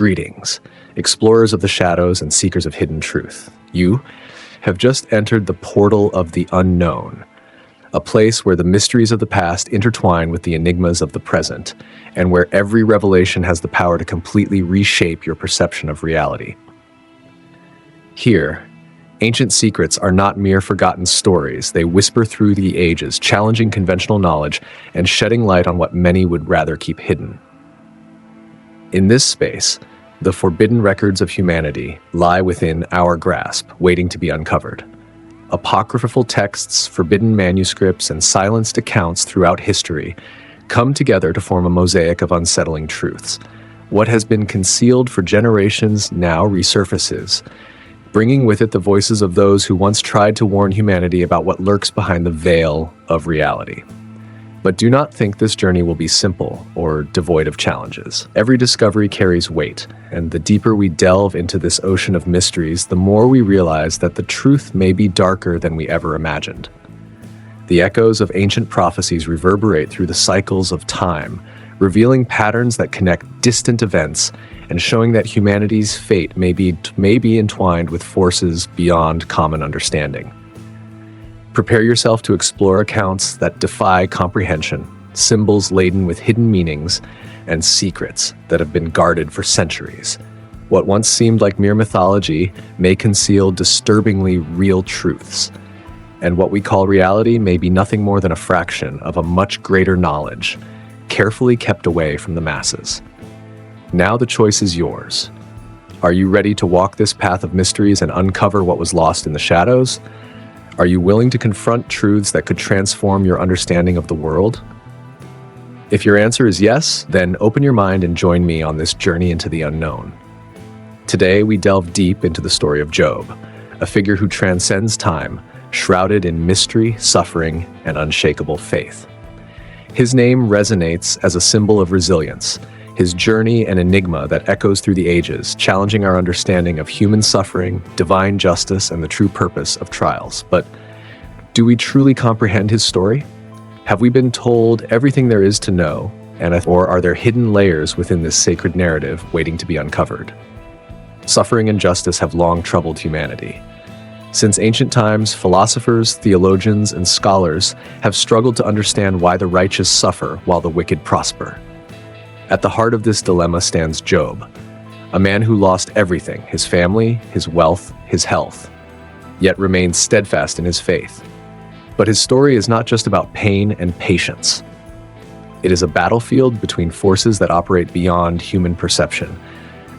Greetings, explorers of the shadows and seekers of hidden truth. You have just entered the portal of the unknown, a place where the mysteries of the past intertwine with the enigmas of the present, and where every revelation has the power to completely reshape your perception of reality. Here, ancient secrets are not mere forgotten stories. They whisper through the ages, challenging conventional knowledge and shedding light on what many would rather keep hidden. In this space, the forbidden records of humanity lie within our grasp, waiting to be uncovered. Apocryphal texts, forbidden manuscripts, and silenced accounts throughout history come together to form a mosaic of unsettling truths. What has been concealed for generations now resurfaces, bringing with it the voices of those who once tried to warn humanity about what lurks behind the veil of reality. But do not think this journey will be simple or devoid of challenges. Every discovery carries weight, and the deeper we delve into this ocean of mysteries, the more we realize that the truth may be darker than we ever imagined. The echoes of ancient prophecies reverberate through the cycles of time, revealing patterns that connect distant events and showing that humanity's fate may be entwined with forces beyond common understanding. Prepare yourself to explore accounts that defy comprehension, symbols laden with hidden meanings, and secrets that have been guarded for centuries. What once seemed like mere mythology may conceal disturbingly real truths, and what we call reality may be nothing more than a fraction of a much greater knowledge, carefully kept away from the masses. Now the choice is yours. Are you ready to walk this path of mysteries and uncover what was lost in the shadows? Are you willing to confront truths that could transform your understanding of the world? If your answer is yes, then open your mind and join me on this journey into the unknown. Today, we delve deep into the story of Job, a figure who transcends time, shrouded in mystery, suffering, and unshakable faith. His name resonates as a symbol of resilience, his journey an enigma that echoes through the ages, challenging our understanding of human suffering, divine justice, and the true purpose of trials. But do we truly comprehend his story? Have we been told everything there is to know, or are there hidden layers within this sacred narrative waiting to be uncovered? Suffering and justice have long troubled humanity. Since ancient times, philosophers, theologians, and scholars have struggled to understand why the righteous suffer while the wicked prosper. At the heart of this dilemma stands Job, a man who lost everything, his family, his wealth, his health, yet remained steadfast in his faith. But his story is not just about pain and patience. It is a battlefield between forces that operate beyond human perception,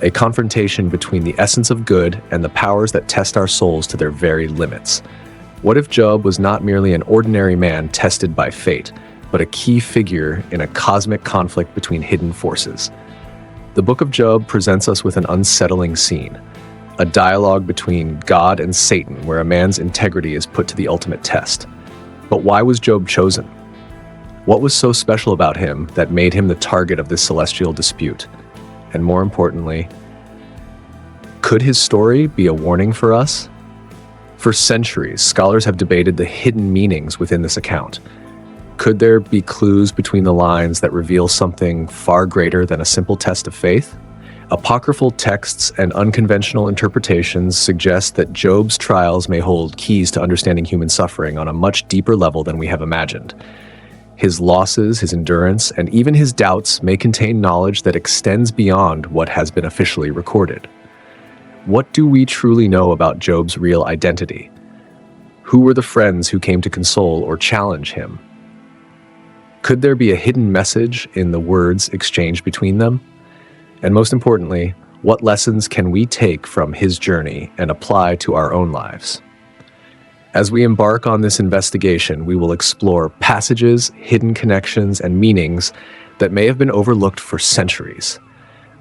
a confrontation between the essence of good and the powers that test our souls to their very limits. What if Job was not merely an ordinary man tested by fate, but a key figure in a cosmic conflict between hidden forces? The Book of Job presents us with an unsettling scene, a dialogue between God and Satan where a man's integrity is put to the ultimate test. But why was Job chosen? What was so special about him that made him the target of this celestial dispute? And more importantly, could his story be a warning for us? For centuries, scholars have debated the hidden meanings within this account. Could there be clues between the lines that reveal something far greater than a simple test of faith? Apocryphal texts and unconventional interpretations suggest that Job's trials may hold keys to understanding human suffering on a much deeper level than we have imagined. His losses, his endurance, and even his doubts may contain knowledge that extends beyond what has been officially recorded. What do we truly know about Job's real identity? Who were the friends who came to console or challenge him? Could there be a hidden message in the words exchanged between them? And most importantly, what lessons can we take from his journey and apply to our own lives? As we embark on this investigation, we will explore passages, hidden connections, and meanings that may have been overlooked for centuries.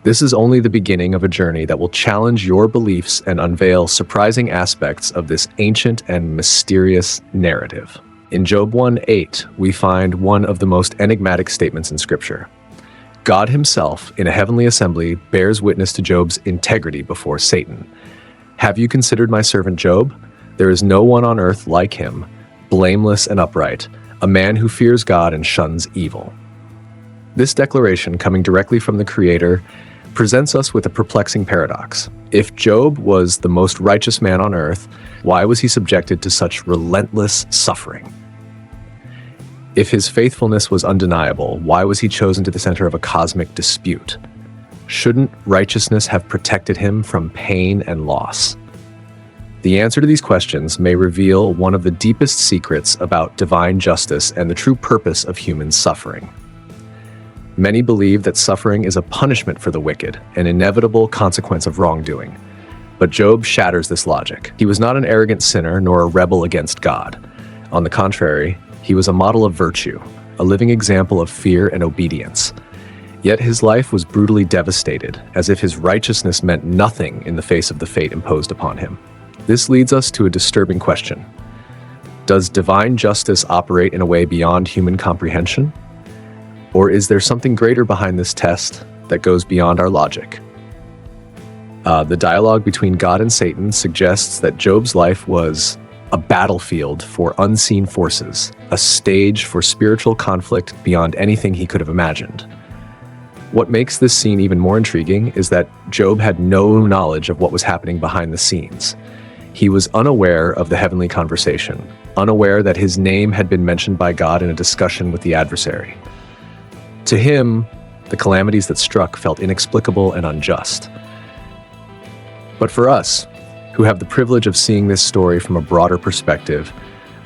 This is only the beginning of a journey that will challenge your beliefs and unveil surprising aspects of this ancient and mysterious narrative. In Job 1:8, we find one of the most enigmatic statements in Scripture. God himself, in a heavenly assembly, bears witness to Job's integrity before Satan. Have you considered my servant Job? There is no one on earth like him, blameless and upright, a man who fears God and shuns evil. This declaration, coming directly from the Creator, presents us with a perplexing paradox. If Job was the most righteous man on earth, why was he subjected to such relentless suffering? If his faithfulness was undeniable, why was he chosen to the center of a cosmic dispute? Shouldn't righteousness have protected him from pain and loss? The answer to these questions may reveal one of the deepest secrets about divine justice and the true purpose of human suffering. Many believe that suffering is a punishment for the wicked, an inevitable consequence of wrongdoing. But Job shatters this logic. He was not an arrogant sinner nor a rebel against God. On the contrary, he was a model of virtue, a living example of fear and obedience. Yet his life was brutally devastated, as if his righteousness meant nothing in the face of the fate imposed upon him. This leads us to a disturbing question. Does divine justice operate in a way beyond human comprehension? Or is there something greater behind this test that goes beyond our logic? The dialogue between God and Satan suggests that Job's life was a battlefield for unseen forces, a stage for spiritual conflict beyond anything he could have imagined. What makes this scene even more intriguing is that Job had no knowledge of what was happening behind the scenes. He was unaware of the heavenly conversation, unaware that his name had been mentioned by God in a discussion with the adversary. To him, the calamities that struck felt inexplicable and unjust. But for us, who have the privilege of seeing this story from a broader perspective,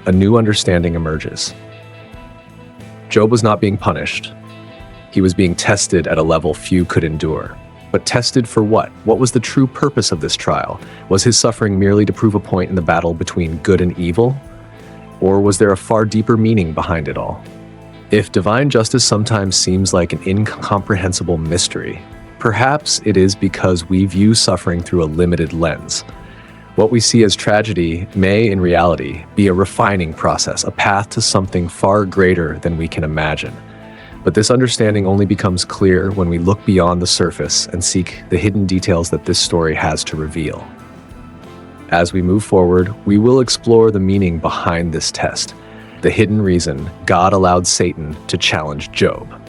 a new understanding emerges. Job was not being punished. He was being tested at a level few could endure. But tested for what? What was the true purpose of this trial? Was his suffering merely to prove a point in the battle between good and evil? Or was there a far deeper meaning behind it all? If divine justice sometimes seems like an incomprehensible mystery, perhaps it is because we view suffering through a limited lens. What we see as tragedy may, in reality, be a refining process, a path to something far greater than we can imagine. But this understanding only becomes clear when we look beyond the surface and seek the hidden details that this story has to reveal. As we move forward, we will explore the meaning behind this test, the hidden reason God allowed Satan to challenge Job,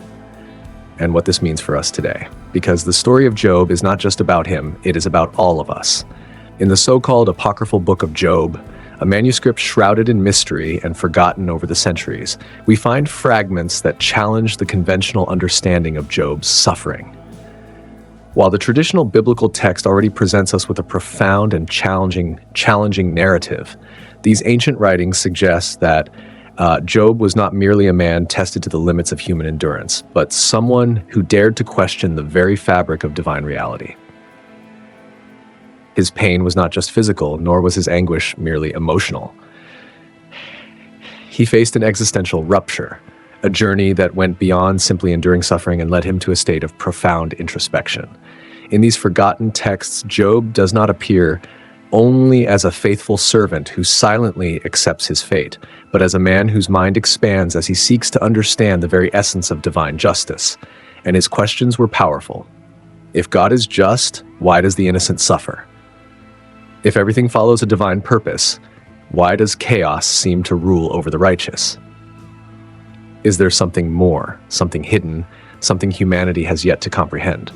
and what this means for us today. Because the story of Job is not just about him, it is about all of us. In the so-called Apocryphal Book of Job, a manuscript shrouded in mystery and forgotten over the centuries, we find fragments that challenge the conventional understanding of Job's suffering. While the traditional biblical text already presents us with a profound and challenging narrative, these ancient writings suggest that Job was not merely a man tested to the limits of human endurance, but someone who dared to question the very fabric of divine reality. His pain was not just physical, nor was his anguish merely emotional. He faced an existential rupture, a journey that went beyond simply enduring suffering and led him to a state of profound introspection. In these forgotten texts, Job does not appear only as a faithful servant who silently accepts his fate, but as a man whose mind expands as he seeks to understand the very essence of divine justice. And his questions were powerful. If God is just, why does the innocent suffer? If everything follows a divine purpose, why does chaos seem to rule over the righteous? Is there something more, something hidden, something humanity has yet to comprehend?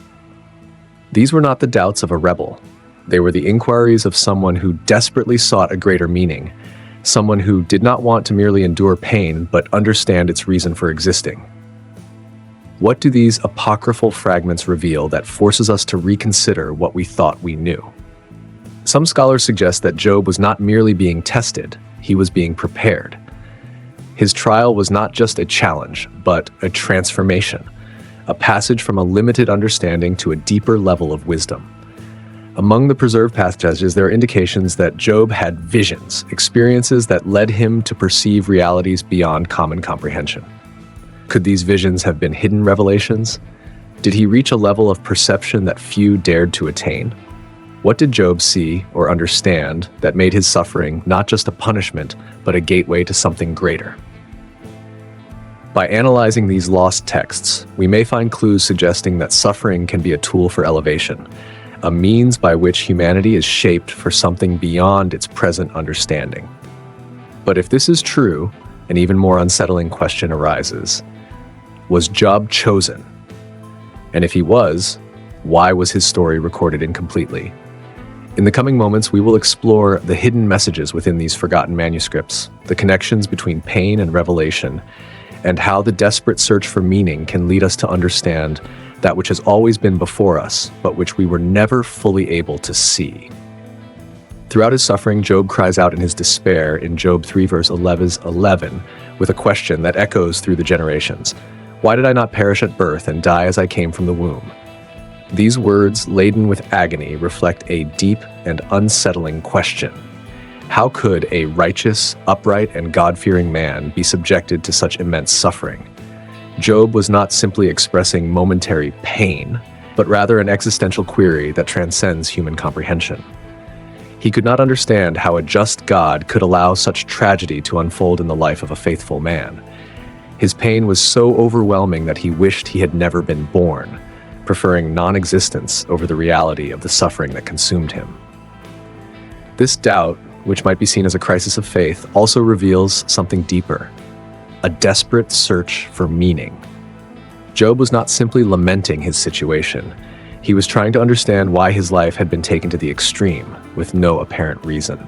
These were not the doubts of a rebel. They were the inquiries of someone who desperately sought a greater meaning, someone who did not want to merely endure pain, but understand its reason for existing. What do these apocryphal fragments reveal that forces us to reconsider what we thought we knew? Some scholars suggest that Job was not merely being tested, he was being prepared. His trial was not just a challenge, but a transformation, a passage from a limited understanding to a deeper level of wisdom. Among the preserved passages, there are indications that Job had visions, experiences that led him to perceive realities beyond common comprehension. Could these visions have been hidden revelations? Did he reach a level of perception that few dared to attain? What did Job see or understand that made his suffering not just a punishment, but a gateway to something greater? By analyzing these lost texts, we may find clues suggesting that suffering can be a tool for elevation, a means by which humanity is shaped for something beyond its present understanding. But if this is true, an even more unsettling question arises. Was Job chosen? And if he was, Why was his story recorded incompletely? In the coming moments, we will explore the hidden messages within these forgotten manuscripts, the connections between pain and revelation, and how the desperate search for meaning can lead us to understand that which has always been before us, but which we were never fully able to see. Throughout his suffering, Job cries out in his despair in Job 3 verse 11 with a question that echoes through the generations. Why did I not perish at birth and die as I came from the womb? These words, laden with agony, reflect a deep and unsettling question. How could a righteous, upright, and God-fearing man be subjected to such immense suffering? Job was not simply expressing momentary pain, but rather an existential query that transcends human comprehension. He could not understand how a just God could allow such tragedy to unfold in the life of a faithful man. His pain was so overwhelming that he wished he had never been born, preferring non-existence over the reality of the suffering that consumed him. This doubt, which might be seen as a crisis of faith, also reveals something deeper, a desperate search for meaning. Job was not simply lamenting his situation. He was trying to understand why his life had been taken to the extreme, with no apparent reason.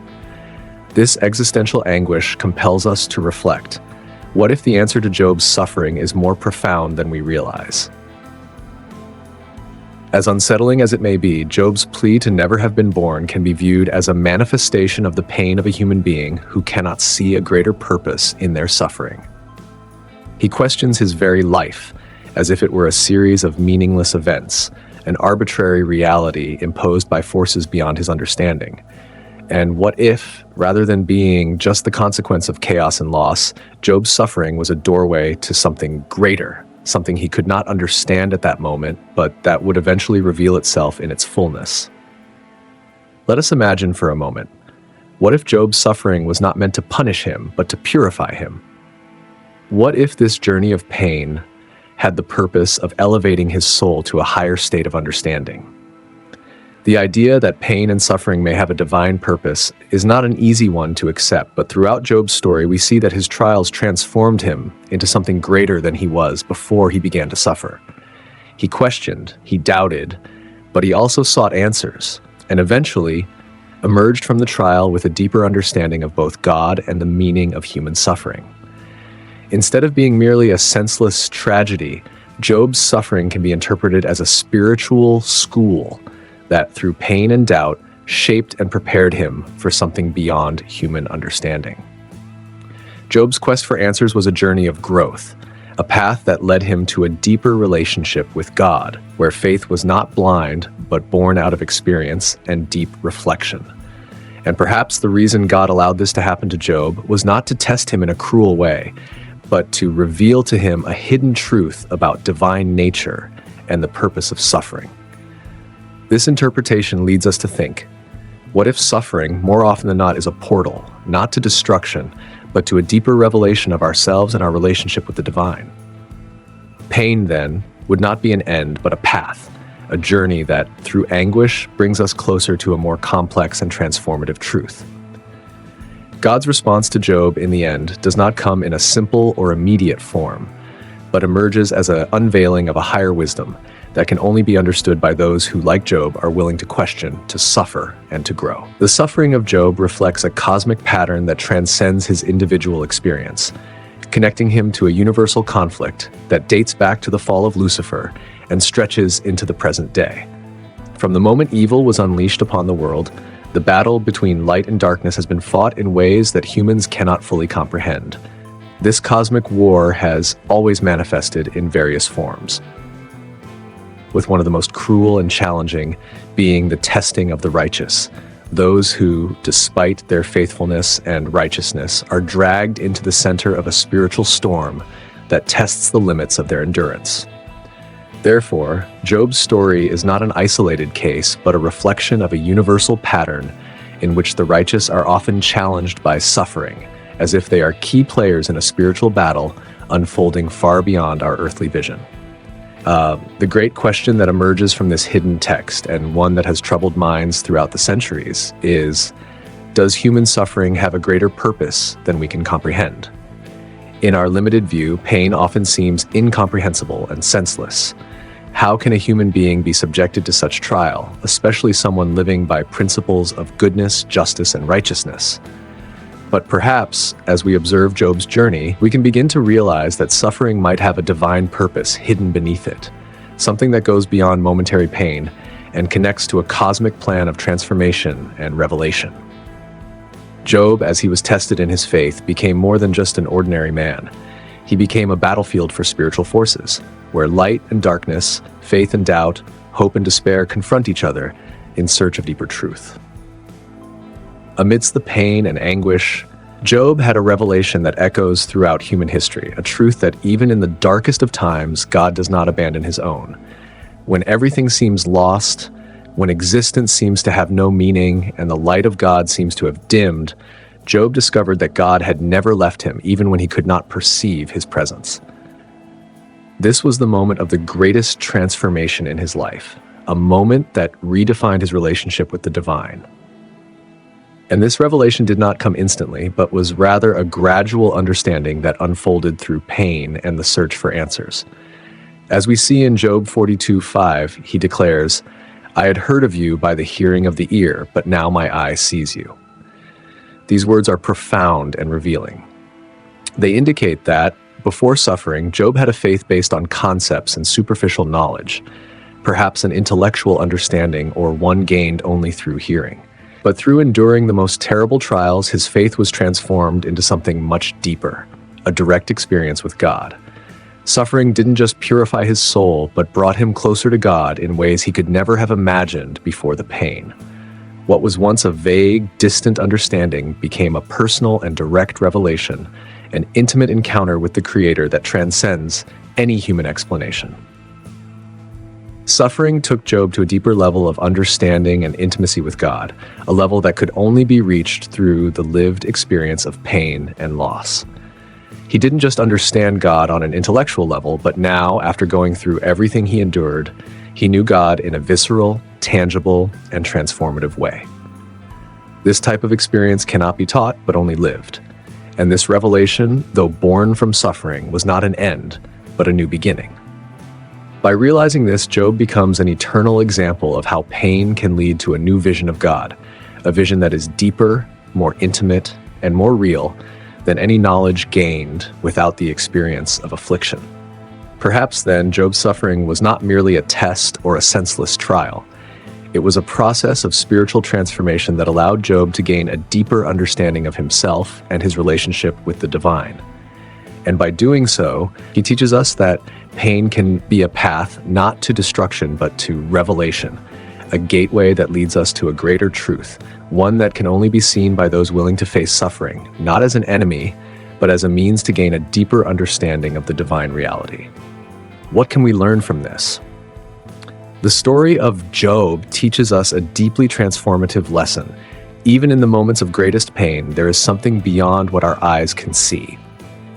This existential anguish compels us to reflect. What if the answer to Job's suffering is more profound than we realize? As unsettling as it may be, Job's plea to never have been born can be viewed as a manifestation of the pain of a human being who cannot see a greater purpose in their suffering. He questions his very life, as if it were a series of meaningless events, an arbitrary reality imposed by forces beyond his understanding. And what if, rather than being just the consequence of chaos and loss, Job's suffering was a doorway to something greater, something he could not understand at that moment, but that would eventually reveal itself in its fullness? Let us imagine for a moment. What if Job's suffering was not meant to punish him, but to purify him? What if this journey of pain had the purpose of elevating his soul to a higher state of understanding? The idea that pain and suffering may have a divine purpose is not an easy one to accept, but throughout Job's story, we see that his trials transformed him into something greater than he was before he began to suffer. He questioned, he doubted, but he also sought answers, and eventually emerged from the trial with a deeper understanding of both God and the meaning of human suffering. Instead of being merely a senseless tragedy, Job's suffering can be interpreted as a spiritual school that, through pain and doubt, shaped and prepared him for something beyond human understanding. Job's quest for answers was a journey of growth, a path that led him to a deeper relationship with God, where faith was not blind, but born out of experience and deep reflection. And perhaps the reason God allowed this to happen to Job was not to test him in a cruel way, but to reveal to him a hidden truth about divine nature and the purpose of suffering. This interpretation leads us to think, what if suffering, more often than not, is a portal, not to destruction, but to a deeper revelation of ourselves and our relationship with the divine? Pain, then, would not be an end, but a path, a journey that, through anguish, brings us closer to a more complex and transformative truth. God's response to Job, in the end, does not come in a simple or immediate form, but emerges as an unveiling of a higher wisdom that can only be understood by those who, like Job, are willing to question, to suffer, and to grow. The suffering of Job reflects a cosmic pattern that transcends his individual experience, connecting him to a universal conflict that dates back to the fall of Lucifer and stretches into the present day. From the moment evil was unleashed upon the world, the battle between light and darkness has been fought in ways that humans cannot fully comprehend. This cosmic war has always manifested in various forms, with one of the most cruel and challenging being the testing of the righteous, those who, despite their faithfulness and righteousness, are dragged into the center of a spiritual storm that tests the limits of their endurance. Therefore, Job's story is not an isolated case, but a reflection of a universal pattern in which the righteous are often challenged by suffering, as if they are key players in a spiritual battle unfolding far beyond our earthly vision. The great question that emerges from this hidden text, and one that has troubled minds throughout the centuries, is, does human suffering have a greater purpose than we can comprehend? In our limited view, pain often seems incomprehensible and senseless. How can a human being be subjected to such trial, especially someone living by principles of goodness, justice, and righteousness? But perhaps, as we observe Job's journey, we can begin to realize that suffering might have a divine purpose hidden beneath it, something that goes beyond momentary pain and connects to a cosmic plan of transformation and revelation. Job, as he was tested in his faith, became more than just an ordinary man. He became a battlefield for spiritual forces, where light and darkness, faith and doubt, hope and despair confront each other in search of deeper truth. Amidst the pain and anguish, Job had a revelation that echoes throughout human history, a truth that even in the darkest of times, God does not abandon his own. When everything seems lost, when existence seems to have no meaning and the light of God seems to have dimmed, Job discovered that God had never left him, even when he could not perceive his presence. This was the moment of the greatest transformation in his life, a moment that redefined his relationship with the divine. And this revelation did not come instantly, but was rather a gradual understanding that unfolded through pain and the search for answers. As we see in Job 42:5, he declares, "I had heard of you by the hearing of the ear, but now my eye sees you." These words are profound and revealing. They indicate that, before suffering, Job had a faith based on concepts and superficial knowledge, perhaps an intellectual understanding or one gained only through hearing. But through enduring the most terrible trials, his faith was transformed into something much deeper, a direct experience with God. Suffering didn't just purify his soul, but brought him closer to God in ways he could never have imagined before the pain. What was once a vague, distant understanding became a personal and direct revelation, an intimate encounter with the Creator that transcends any human explanation. Suffering took Job to a deeper level of understanding and intimacy with God, a level that could only be reached through the lived experience of pain and loss. He didn't just understand God on an intellectual level, but now, after going through everything he endured, he knew God in a visceral, tangible, and transformative way. This type of experience cannot be taught, but only lived. And this revelation, though born from suffering, was not an end, but a new beginning. By realizing this, Job becomes an eternal example of how pain can lead to a new vision of God, a vision that is deeper, more intimate, and more real than any knowledge gained without the experience of affliction. Perhaps then, Job's suffering was not merely a test or a senseless trial. It was a process of spiritual transformation that allowed Job to gain a deeper understanding of himself and his relationship with the divine. And by doing so, he teaches us that pain can be a path not to destruction but to revelation, a gateway that leads us to a greater truth, one that can only be seen by those willing to face suffering, not as an enemy, but as a means to gain a deeper understanding of the divine reality. What can we learn from this? The story of Job teaches us a deeply transformative lesson. Even in the moments of greatest pain, there is something beyond what our eyes can see.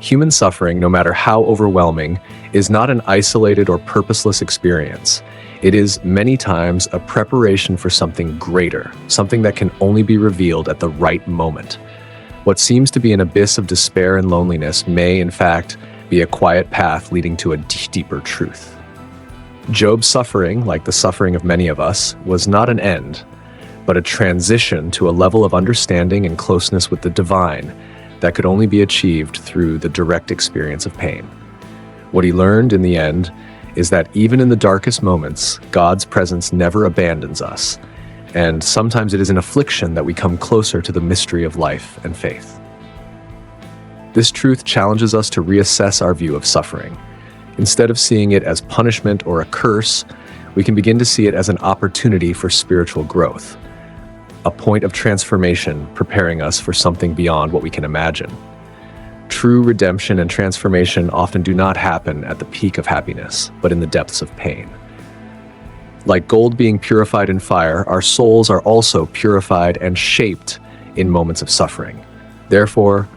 Human suffering, no matter how overwhelming, is not an isolated or purposeless experience. It is many times a preparation for something greater, something that can only be revealed at the right moment. What seems to be an abyss of despair and loneliness may, in fact, be a quiet path leading to a deeper truth. Job's suffering, like the suffering of many of us, was not an end, but a transition to a level of understanding and closeness with the divine that could only be achieved through the direct experience of pain. What he learned in the end is that even in the darkest moments, God's presence never abandons us, and sometimes it is in affliction that we come closer to the mystery of life and faith. This truth challenges us to reassess our view of suffering. Instead of seeing it as punishment or a curse, we can begin to see it as an opportunity for spiritual growth, a point of transformation preparing us for something beyond what we can imagine. True redemption and transformation often do not happen at the peak of happiness, but in the depths of pain. Like gold being purified in fire, our souls are also purified and shaped in moments of suffering. Therefore,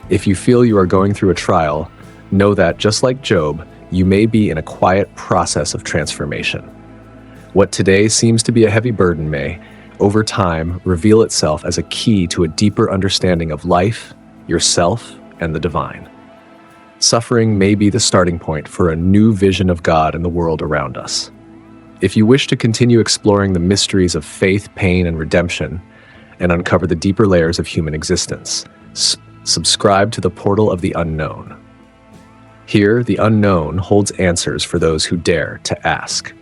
if you feel you are going through a trial, know that, just like Job, you may be in a quiet process of transformation. What today seems to be a heavy burden may, over time, reveal itself as a key to a deeper understanding of life, yourself, and the divine. Suffering may be the starting point for a new vision of God and the world around us. If you wish to continue exploring the mysteries of faith, pain, and redemption, and uncover the deeper layers of human existence, subscribe to the Portal of the Unknown. Here, the unknown holds answers for those who dare to ask.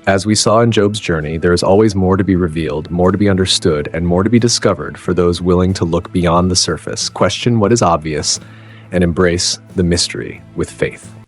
As we saw in Job's journey, there is always more to be revealed, more to be understood, and more to be discovered for those willing to look beyond the surface, question what is obvious, and embrace the mystery with faith.